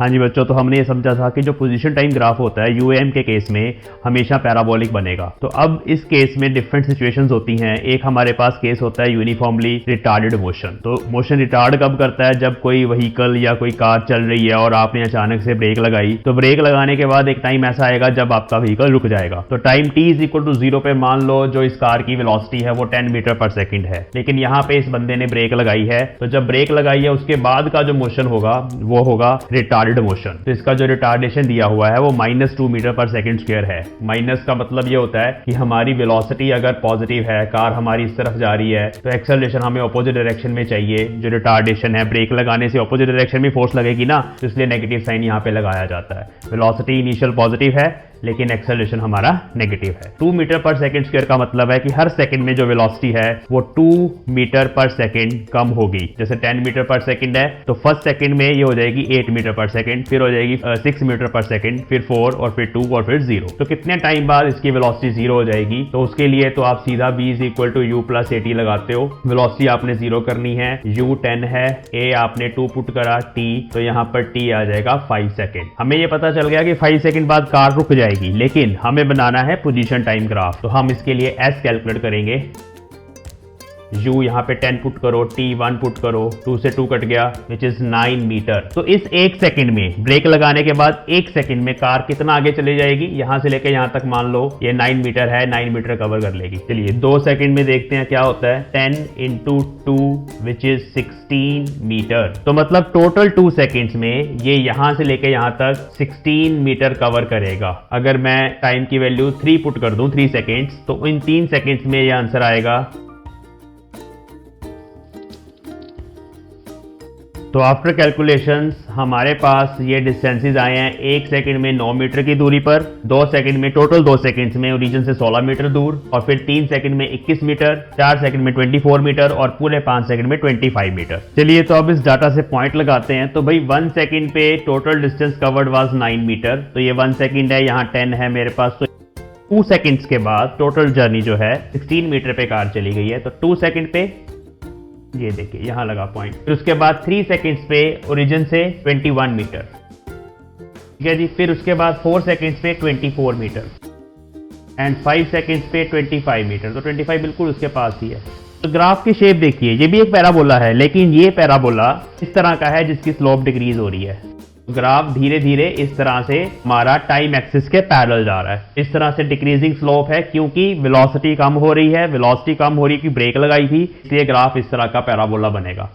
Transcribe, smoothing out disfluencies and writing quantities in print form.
हाँ जी बच्चों, तो हमने ये समझा था कि जो पोजीशन टाइम ग्राफ होता है यूएम के केस में हमेशा पैराबोलिक बनेगा। तो अब इस केस में डिफरेंट सिचुएशंस होती हैं। एक हमारे पास केस होता है यूनिफॉर्मली रिटार्डेड मोशन। तो मोशन रिटार्ड कब करता है? जब कोई व्हीकल या कोई कार चल रही है और आपने अचानक से ब्रेक लगाई, तो ब्रेक लगाने के बाद एक टाइम ऐसा आएगा जब आपका व्हीकल रुक जाएगा। तो time t is equal to 0 पे मान लो जो इस कार की वेलोसिटी है वो 10 मीटर पर सेकंड है, लेकिन यहाँ पे इस बंदे ने ब्रेक लगाई है। तो जब ब्रेक लगाई है उसके बाद का जो मोशन होगा वो होगा रिटार्डेड मोशन। तो इसका जो रिटार्डेशन दिया हुआ है वो -2 मीटर पर सेकंड स्क्वायर है। माइनस का मतलब ये होता है कि हमारी वेलोसिटी अगर पॉजिटिव है, कार हमारी इस तरफ जा रही है, तो एक्सेलरेशन हमें ऑपोजिट डायरेक्शन में चाहिए। जो रिटार्डेशन है, ब्रेक लगाने से ऑपोजिट डायरेक्शन में फोर्स लगेगी ना, तो इसलिए नेगेटिव साइन यहाँ पे लगाया जाता है। वेलोसिटी इनिशियल पॉजिटिव है लेकिन एक्सेलरेशन हमारा नेगेटिव है। 2 मीटर पर सेकंड स्क्वायर का मतलब है कि हर सेकंड में जो वेलोसिटी है वो 2 मीटर पर सेकंड कम होगी। जैसे 10 मीटर पर सेकंड है तो फर्स्ट सेकंड में ये हो जाएगी 8 मीटर पर सेकंड, फिर हो जाएगी 6 मीटर पर सेकंड, फिर 4 और फिर 2 और फिर 0। तो कितने टाइम बाद इसकी वेलोसिटी 0 हो जाएगी? तो उसके लिए तो आप सीधा v is equal to u plus at लगाते हो। वेलोसिटी आपने 0 करनी है, u 10 है, a आपने 2 पुट करा t, तो यहाँ पर t आ जाएगा 5 सेकंड। हमें ये पता चल गया कि 5 सेकंड बाद कार रुक जाएगी, लेकिन हमें बनाना है पोजीशन टाइम ग्राफ। तो हम इसके लिए s कैलकुलेट करेंगे। u यहाँ पे 10 पुट करो, t 1 पुट करो, 2 से 2 कट गया विच इज 9 मीटर। तो इस 1 सेकंड में ब्रेक लगाने के बाद 1 सेकंड में कार कितना आगे चली जाएगी? यहां से लेके यहां तक मान लो ये 9 मीटर है, 9 मीटर कवर कर लेगी। चलिए 2 सेकंड में देखते हैं क्या होता है। 10 इंटू 2 विच इज 16 मीटर। तो मतलब टोटल 2 सेकंड्स में ये यहां से लेके यहां तक 16 मीटर कवर करेगा। अगर मैं टाइम की वैल्यू 3 पुट कर दूं, 3 सेकेंड्स, तो इन 3 सेकेंड्स में यह आंसर आएगा। तो आफ्टर कैलकुलेशंस हमारे पास ये डिस्टेंसेस आए हैं। 1 सेकंड में 9 मीटर की दूरी पर, 2 सेकंड में, टोटल 2 सेकंड्स में ओरिजिन से 16 मीटर दूर, और फिर 3 सेकंड में 21 मीटर, 4 सेकंड में 24 मीटर और पूरे 5 सेकंड में 25 मीटर। चलिए तो अब इस डाटा से पॉइंट लगाते हैं। तो भाई 1 सेकंड पे total distance covered was 9 metre, तो ये 1 सेकंड है, यहाँ 10 है मेरे पास। तो 2 सेकंड्स के बाद टोटल जर्नी जो है 16 मीटर पे कार चली गई है। तो 2 सेकंड पे ये देखिए यहां लगा पॉइंट। फिर उसके बाद 3 सेकंड्स पे ओरिजिन से 21 मीटर, ठीक है जी। फिर उसके बाद 4 सेकंड्स पे 24 मीटर एंड 5 सेकंड्स पे 25 मीटर। तो 25 बिल्कुल उसके पास ही है। तो ग्राफ की शेप देखिए, ये भी एक पैराबोला है, लेकिन ये पैराबोला इस तरह का है जिसकी स्लोप डिक्रीज हो रही है। ग्राफ धीरे धीरे इस तरह से हमारा टाइम एक्सिस के पैरेलल जा रहा है। इस तरह से डिक्रीजिंग स्लोप है क्योंकि वेलोसिटी कम हो रही है। वेलोसिटी कम हो रही है क्योंकि ब्रेक लगाई थी, इसलिए ग्राफ इस तरह का पैराबोला बनेगा।